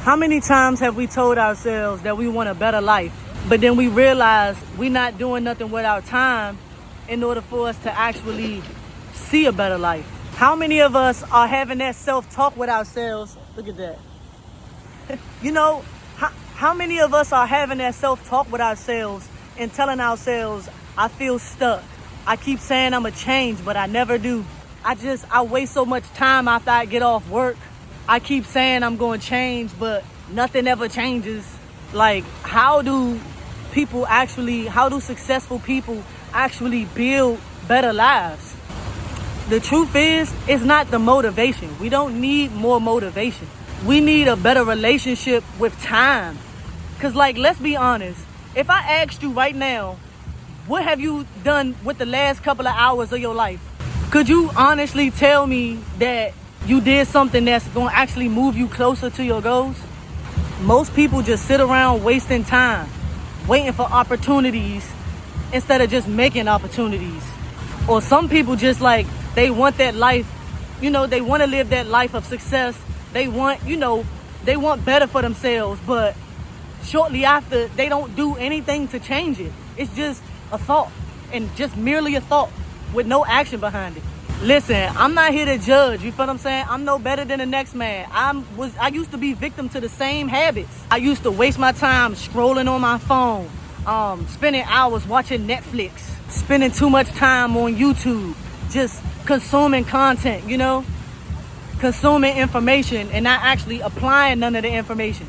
How many times have we told ourselves that we want a better life, but then we realize we're not doing nothing with our time in order for us to actually see a better life? How many of us are having that self-talk with ourselves? Look at that. How many of us are having that self-talk with ourselves and telling ourselves, I feel stuck. I keep saying I'm going to change, but I never do. I waste so much time after I get off work. I keep saying I'm going to change, but nothing ever changes. Like, how do successful people actually build better lives? The truth is, it's not the motivation. We don't need more motivation. We need a better relationship with time. Because, let's be honest. If I asked you right now, what have you done with the last couple of hours of your life? Could you honestly tell me that you did something that's going to actually move you closer to your goals? Most people just sit around wasting time, waiting for opportunities instead of just making opportunities. Or some people just they want that life, they want to live that life of success. They want better for themselves, but shortly after, they don't do anything to change it. It's just a thought, and just merely a thought with no action behind it. Listen, I'm not here to judge, you feel what I'm saying? I'm no better than the next man. I used to be victim to the same habits. I used to waste my time scrolling on my phone, spending hours watching Netflix, spending too much time on YouTube, just consuming content, consuming information and not actually applying none of the information.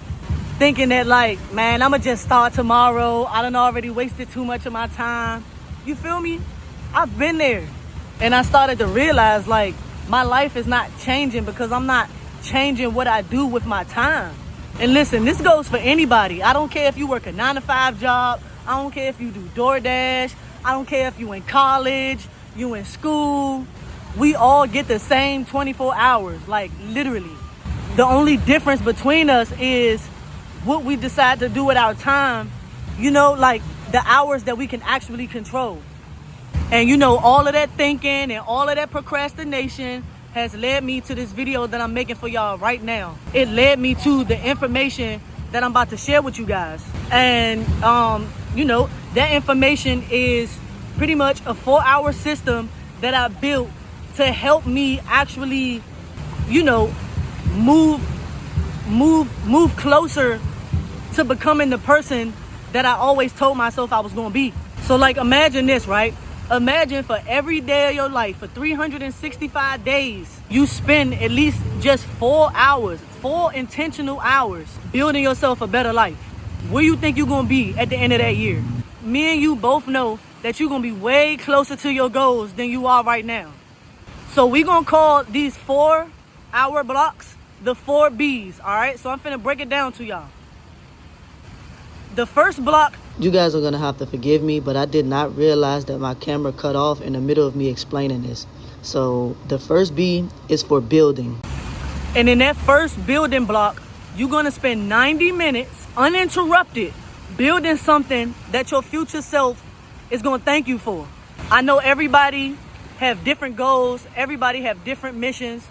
Thinking that man, I'ma just start tomorrow. I done already wasted too much of my time. You feel me? I've been there. And I started to realize my life is not changing because I'm not changing what I do with my time. And listen, this goes for anybody. I don't care if you work a 9-to-5 job. I don't care if you do DoorDash. I don't care if you in college, you in school. We all get the same 24 hours, literally. The only difference between us is what we decide to do with our time, the hours that we can actually control. And all of that thinking and all of that procrastination has led me to this video that I'm making for y'all right now. It led me to the information that I'm about to share with you guys. And, that information is pretty much a 4-hour system that I built to help me actually, move closer to becoming the person that I always told myself I was going to be. So imagine this, right? Imagine for every day of your life, for 365 days, you spend at least just 4 intentional hours building yourself a better life. Where you think you're going to be at the end of that year? Me and you both know that you're going to be way closer to your goals than you are right now. So we're going to call these 4-hour blocks the 4 B's, all right? So I'm finna break it down to y'all. The first block... You guys are going to have to forgive me, but I did not realize that my camera cut off in the middle of me explaining this. So the first B is for building. And in that first building block, you're going to spend 90 minutes uninterrupted building something that your future self is going to thank you for. I know everybody have different goals, everybody have different missions,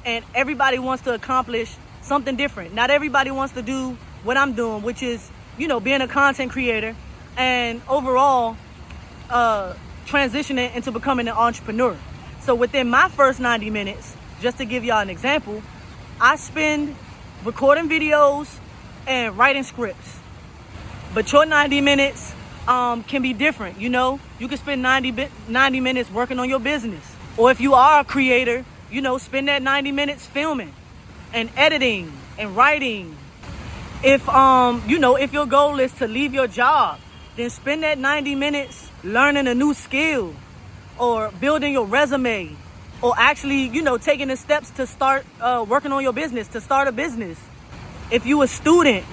and everybody wants to accomplish something different. Not everybody wants to do what I'm doing, which is, being a content creator and overall transitioning into becoming an entrepreneur. So within my first 90 minutes, just to give y'all an example, I spend recording videos and writing scripts. But your 90 minutes can be different, You can spend 90 minutes working on your business. Or if you are a creator, spend that 90 minutes filming and editing and writing. If your goal is to leave your job, then spend that 90 minutes learning a new skill or building your resume or actually, taking the steps to start working on your business, to start a business. If you a student,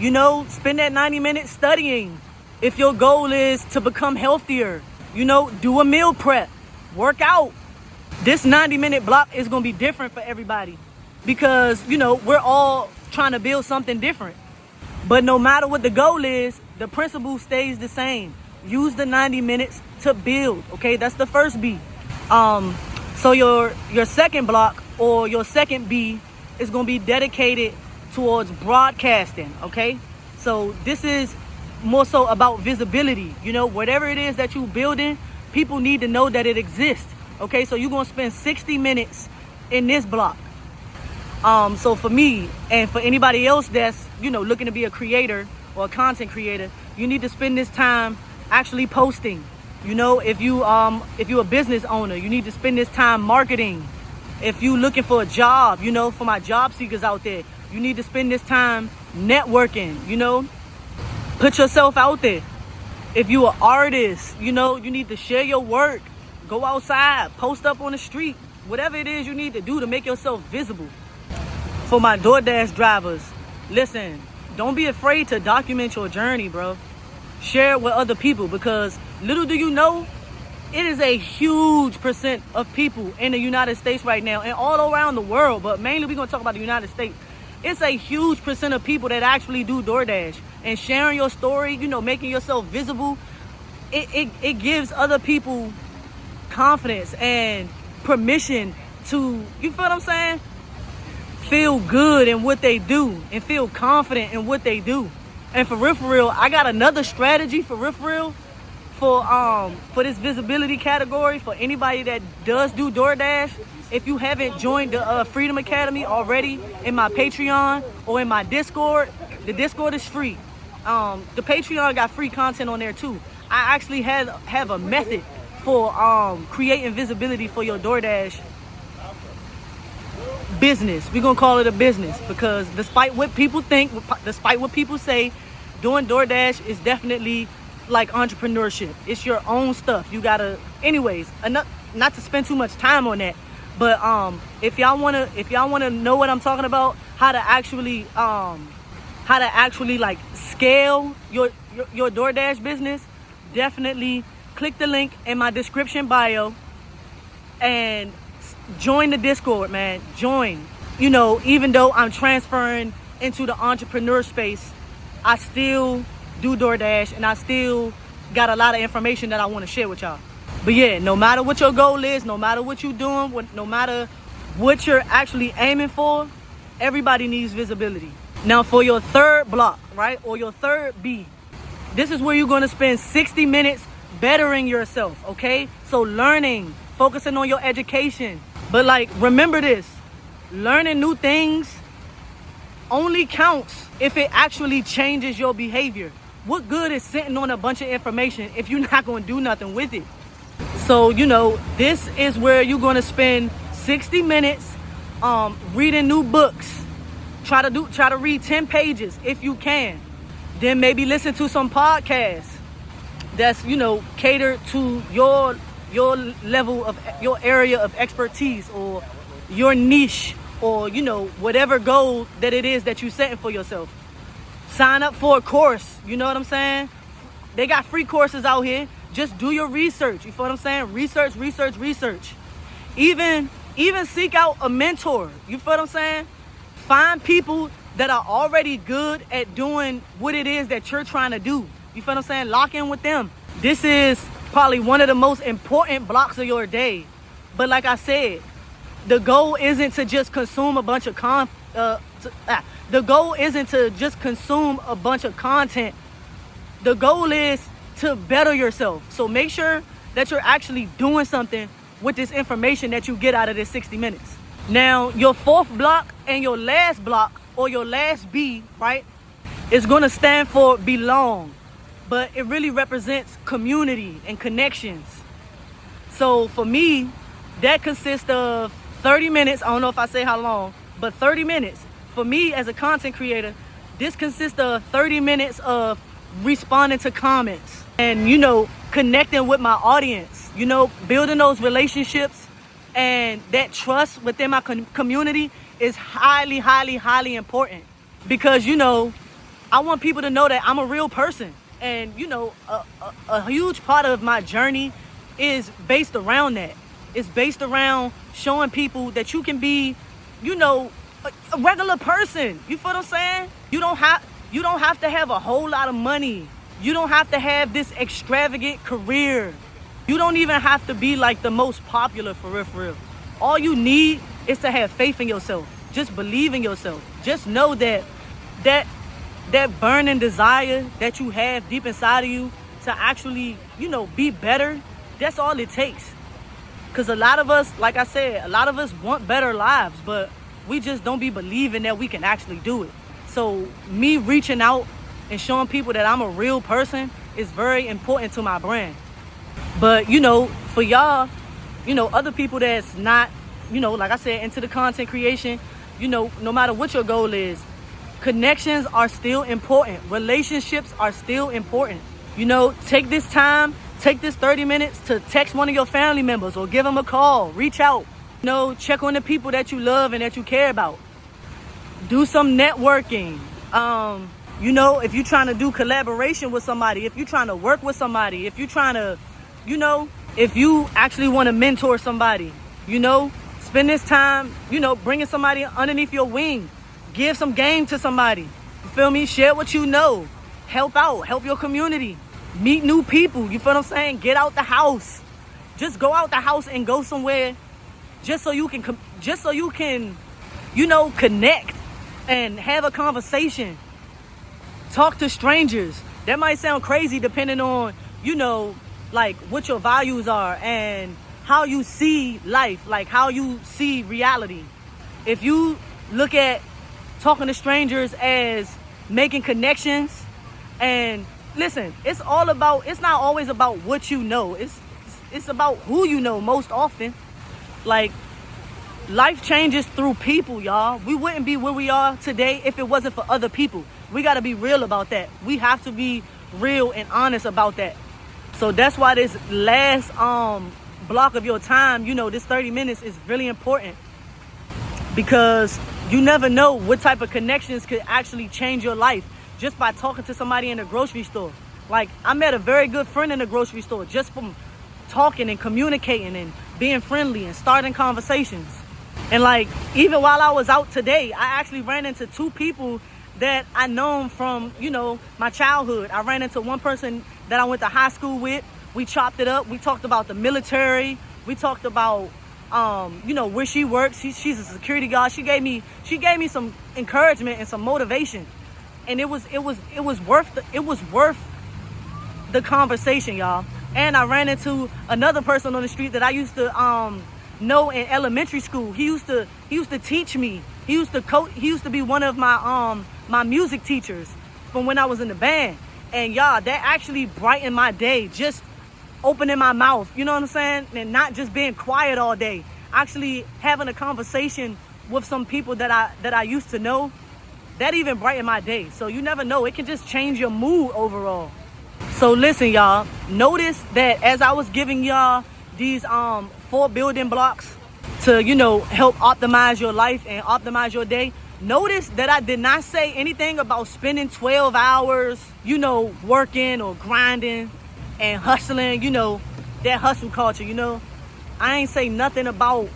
spend that 90 minutes studying. If your goal is to become healthier, do a meal prep, work out. This 90-minute block is going to be different for everybody because, we're all trying to build something different. But no matter what the goal is, the principle stays the same. Use the 90 minutes to build, okay? That's the first B. So your second block or your second B is going to be dedicated towards broadcasting, okay? So this is more so about visibility. You know, whatever it is that you're building, people need to know that it exists, okay? So you're gonna spend 60 minutes in this block. So for me and for anybody else that's, you know, looking to be a creator or a content creator, you need to spend this time actually posting. You know, if you're a business owner, you need to spend this time marketing. If you're looking for a job, you know, for my job seekers out there, you need to spend this time networking, you know, put yourself out there. If you're an artist, you know, you need to share your work, go outside, post up on the street, whatever it is you need to do to make yourself visible. For my DoorDash drivers, listen, don't be afraid to document your journey, bro. Share it with other people, because little do you know, it is a huge percent of people in the United States right now and all around the world, but mainly we're going to talk about the United States. It's a huge percent of people that actually do DoorDash, and sharing your story, you know, making yourself visible, it gives other people confidence and permission to, you feel what I'm saying? Feel good in what they do and feel confident in what they do. And for real, I got another strategy for real for this visibility category for anybody that does do DoorDash. If you haven't joined the Freedom Academy already in my Patreon or in my Discord, the Discord is free. The Patreon got free content on there too. I actually have a method for creating visibility for your DoorDash business. We're gonna call it a business, because despite what people think, despite what people say, doing DoorDash is definitely like entrepreneurship. It's your own stuff. You gotta, anyways, not to spend too much time on that, but if y'all wanna know what I'm talking about, how to actually like scale your DoorDash business, definitely click the link in my description bio and join the Discord, man. Join. You know, even though I'm transferring into the entrepreneur space, I still do DoorDash and I still got a lot of information that I want to share with y'all. But yeah, no matter what your goal is, no matter what you're doing, no matter what you're actually aiming for, everybody needs visibility. Now for your third block, right, or your third B, this is where you're going to spend 60 minutes bettering yourself, okay? So learning, focusing on your education. But like, remember this, learning new things only counts if it actually changes your behavior. What good is sitting on a bunch of information if you're not going to do nothing with it? So, you know, this is where you're going to spend 60 minutes reading new books. Try to read 10 pages if you can. Then maybe listen to some podcasts that's, you know, catered to your level of, your area of expertise or your niche, or, you know, whatever goal that it is that you're setting for yourself. Sign up for a course, you know what I'm saying? They got free courses out here. Just do your research, you feel what I'm saying? Research. Even seek out a mentor, you feel what I'm saying? Find people that are already good at doing what it is that you're trying to do. You feel what I'm saying? Lock in with them. This is probably one of the most important blocks of your day. But like I said, the goal isn't to just consume a bunch of the goal isn't to just consume a bunch of content. The goal is to better yourself. So make sure that you're actually doing something with this information that you get out of this 60 minutes. Now, your fourth block and your last block, or your last B, right, is going to stand for belong. But it really represents community and connections. So for me, that consists of 30 minutes. I don't know if I say how long, but 30 minutes. For me as a content creator, this consists of 30 minutes of responding to comments and, you know, connecting with my audience, you know, building those relationships, and that trust within my community is highly important, because, you know, I want people to know that I'm a real person. And, you know, a huge part of my journey is based around that. It's based around showing people that you can be, you know, a regular person. You feel what I'm saying? You don't have to have a whole lot of money. You don't have to have this extravagant career. You don't even have to be like the most popular for real. All you need is to have faith in yourself. just believe in yourself. Just know that that burning desire that you have deep inside of you to actually, be better, that's all it takes. Because a lot of us, like I said, a lot of us want better lives, but we just don't be believing that we can actually do it. So me reaching out and showing people that I'm a real person is very important to my brand. But, for y'all, other people that's not, like I said, into the content creation, no matter what your goal is, connections are still important. Relationships are still important. Take this time, take this 30 minutes to text one of your family members or give them a call, reach out, check on the people that you love and that you care about. Do some networking. If you're trying to do collaboration with somebody, if you're trying to work with somebody, if you're trying to, if you actually want to mentor somebody, spend this time, bringing somebody underneath your wing. Give some game to somebody. You feel me? Share what you know. Help out. Help your community. Meet new people. You feel what I'm saying? Get out the house. Just go out the house and go somewhere just so you can, connect and have a conversation. Talk to strangers. That might sound crazy depending on, what your values are and how you see life, like how you see reality. If you look at talking to strangers as making connections, and listen, it's not always about what you know. It's about who you know most often. Like, life changes through people, y'all. We wouldn't be where we are today if it wasn't for other people. We got to be real about that. We have to be real and honest about that. So that's why this last block of your time, this 30 minutes is really important, because you never know what type of connections could actually change your life just by talking to somebody in a grocery store. Like, I met a very good friend in the grocery store just from talking and communicating and being friendly and starting conversations. And even while I was out today, I actually ran into two people that I known from, my childhood. I ran into one person that I went to high school with. We chopped it up. We talked about the military. We talked about, where she works. She's a security guard. She gave me some encouragement and some motivation. And it was worth the conversation, y'all. And I ran into another person on the street that I used to know in elementary school. He used to teach me. He used to be one of my music teachers from when I was in the band. And y'all, that actually brightened my day, just opening my mouth, you know what I'm saying? And not just being quiet all day. Actually having a conversation with some people that I used to know, that even brightened my day. So you never know, it can just change your mood overall. So listen, y'all, notice that as I was giving y'all these 4 building blocks to, help optimize your life and optimize your day, notice that I did not say anything about spending 12 hours, working or grinding and hustling, that hustle culture, I ain't say nothing about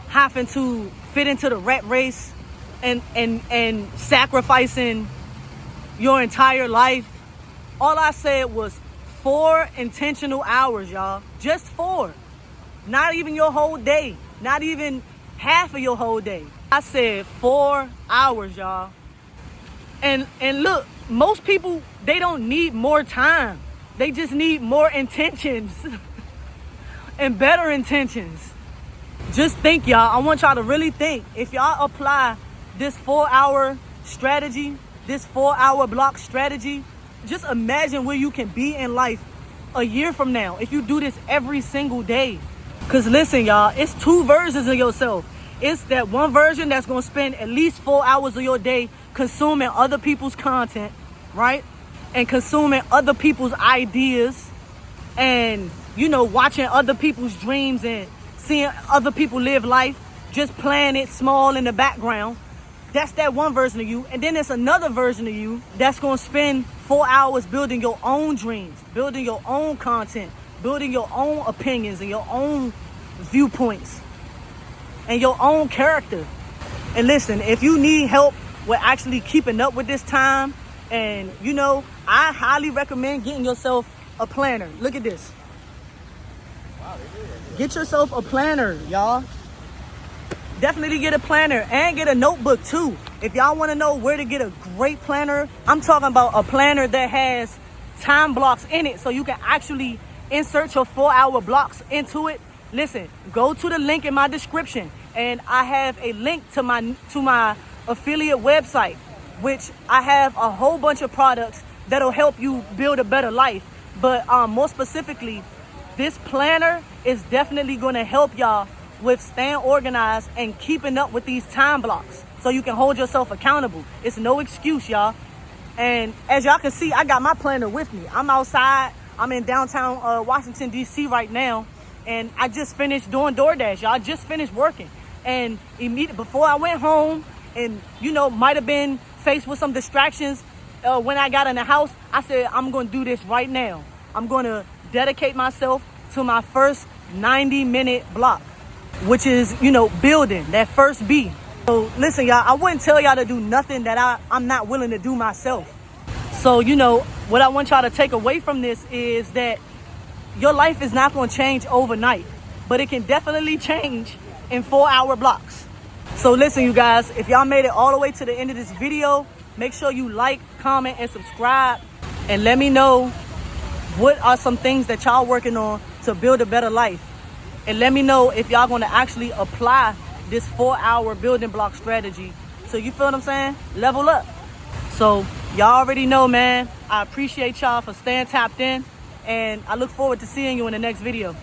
having to fit into the rat race and sacrificing your entire life. All I said was 4 intentional hours, y'all. Just 4. Not even your whole day. Not even half of your whole day. I said 4 hours, y'all. And look, most people, they don't need more time. They just need more intentions and better intentions. Just think, y'all. I want y'all to really think. If y'all apply this 4-hour strategy, this 4-hour block strategy, just imagine where you can be in life a year from now if you do this every single day. Because listen, y'all, it's 2 versions of yourself. It's that one version that's going to spend at least 4 hours of your day consuming other people's content, right? And consuming other people's ideas and, watching other people's dreams and seeing other people live life, just playing it small in the background. That's that one version of you. And then there's another version of you that's going to spend 4 hours building your own dreams, building your own content, building your own opinions and your own viewpoints and your own character. And listen, if you need help with actually keeping up with this time, and I highly recommend getting yourself a planner. Look at this. Get yourself a planner, y'all. definitely get a planner and get a notebook too. If y'all want to know where to get a great planner, I'm talking about a planner that has time blocks in it so you can actually insert your 4-hour blocks into it. Listen, go to the link in my description, and I have a link to my affiliate website, which I have a whole bunch of products that'll help you build a better life. But more specifically, this planner is definitely going to help y'all with staying organized and keeping up with these time blocks so you can hold yourself accountable. It's no excuse, y'all. And as y'all can see, I got my planner with me. I'm outside. I'm in downtown Washington, D.C. right now. And I just finished doing DoorDash, y'all. I just finished working. And before I went home and, might have been faced with some distractions when I got in the house, I said, I'm going to do this right now. I'm going to dedicate myself to my first 90-minute block, which is, building, that first B. So listen, y'all, I wouldn't tell y'all to do nothing that I'm not willing to do myself. So, what I want y'all to take away from this is that your life is not going to change overnight, but it can definitely change in 4-hour blocks. So listen, you guys, if y'all made it all the way to the end of this video, make sure you like, comment, and subscribe, and let me know what are some things that y'all working on to build a better life. And let me know if y'all going to actually apply this 4-hour building block strategy. So you feel what I'm saying? Level up. So y'all already know, man. I appreciate y'all for staying tapped in, and I look forward to seeing you in the next video.